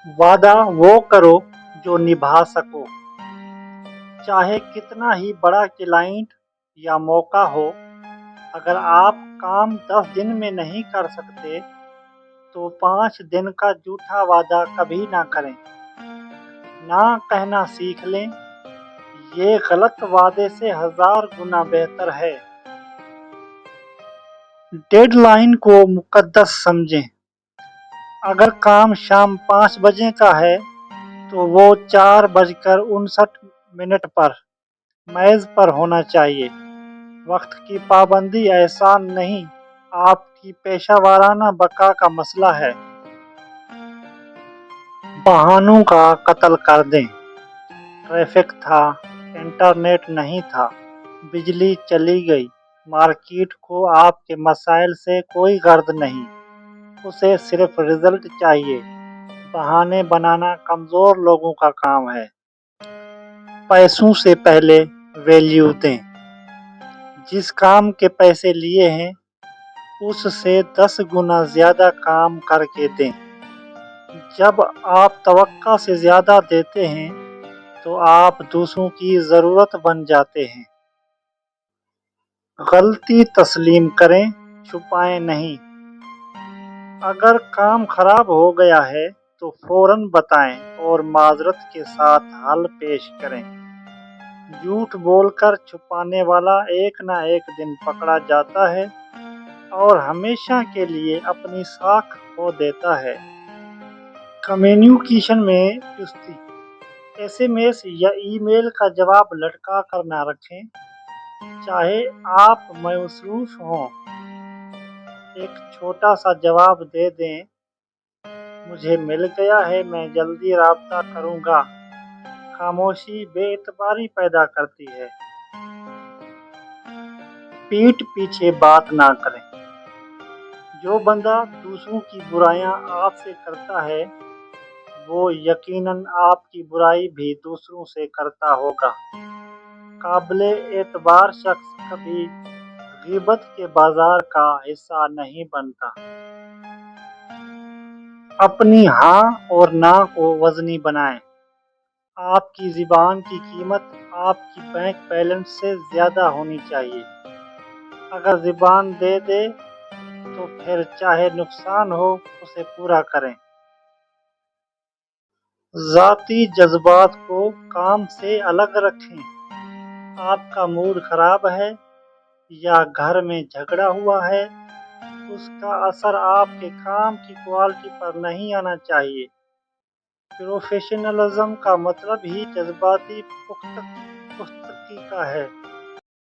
وعدہ وہ کرو جو نبھا سکو، چاہے کتنا ہی بڑا کلائنٹ یا موقع ہو۔ اگر آپ کام 10 دن میں نہیں کر سکتے تو 5 دن کا جھوٹا وعدہ کبھی نہ کریں۔ نہ کہنا سیکھ لیں، یہ غلط وعدے سے 1000 گنا بہتر ہے۔ ڈیڈ لائن کو مقدس سمجھیں۔ اگر کام شام 5 بجے کا ہے تو وہ 4:59 پر میز پر ہونا چاہیے۔ وقت کی پابندی احسان نہیں، آپ کی پیشہ ورانہ بقا کا مسئلہ ہے۔ بہانوں کا قتل کر دیں۔ ٹریفک تھا، انٹرنیٹ نہیں تھا، بجلی چلی گئی۔ مارکیٹ کو آپ کے مسائل سے کوئی غرض نہیں، اسے صرف رزلٹ چاہیے۔ بہانے بنانا کمزور لوگوں کا کام ہے۔ پیسوں سے پہلے ویلیو دیں۔ جس کام کے پیسے لیے ہیں اس سے 10 گنا زیادہ کام کر کے دیں۔ جب آپ توقع سے زیادہ دیتے ہیں تو آپ دوسروں کی ضرورت بن جاتے ہیں۔ غلطی تسلیم کریں، چھپائیں نہیں۔ اگر کام خراب ہو گیا ہے تو فوراً بتائیں اور معذرت کے ساتھ حل پیش کریں۔ جھوٹ بول کر چھپانے والا ایک نہ ایک دن پکڑا جاتا ہے اور ہمیشہ کے لیے اپنی ساکھ کھو دیتا ہے۔ کمیونیکیشن میں چستی۔ ایس ایم ایس یا ای میل کا جواب لٹکا کر نہ رکھیں، چاہے آپ مصروف ہوں۔ ایک چھوٹا سا جواب دے دیں، مجھے مل گیا ہے، میں جلدی رابطہ کروں گا۔ خاموشی بے اعتباری پیدا کرتی ہے۔ پیٹھ پیچھے بات نہ کریں۔ جو بندہ دوسروں کی برائیاں آپ سے کرتا ہے وہ یقیناً آپ کی برائی بھی دوسروں سے کرتا ہوگا۔ قابل اعتبار شخص کبھی غیبت کے بازار کا حصہ نہیں بنتا۔ اپنی ہاں اور نہ کو وزنی بنائیں۔ آپ کی زبان کی قیمت آپ کی بینک بیلنس سے زیادہ ہونی چاہیے۔ اگر زبان دے دے تو پھر چاہے نقصان ہو اسے پورا کریں۔ ذاتی جذبات کو کام سے الگ رکھیں۔ آپ کا موڈ خراب ہے یا گھر میں جھگڑا ہوا ہے، اس کا اثر آپ کے کام کی کوالٹی پر نہیں آنا چاہیے۔ پروفیشنلزم کا مطلب ہی جذباتی پختگی کا ہے۔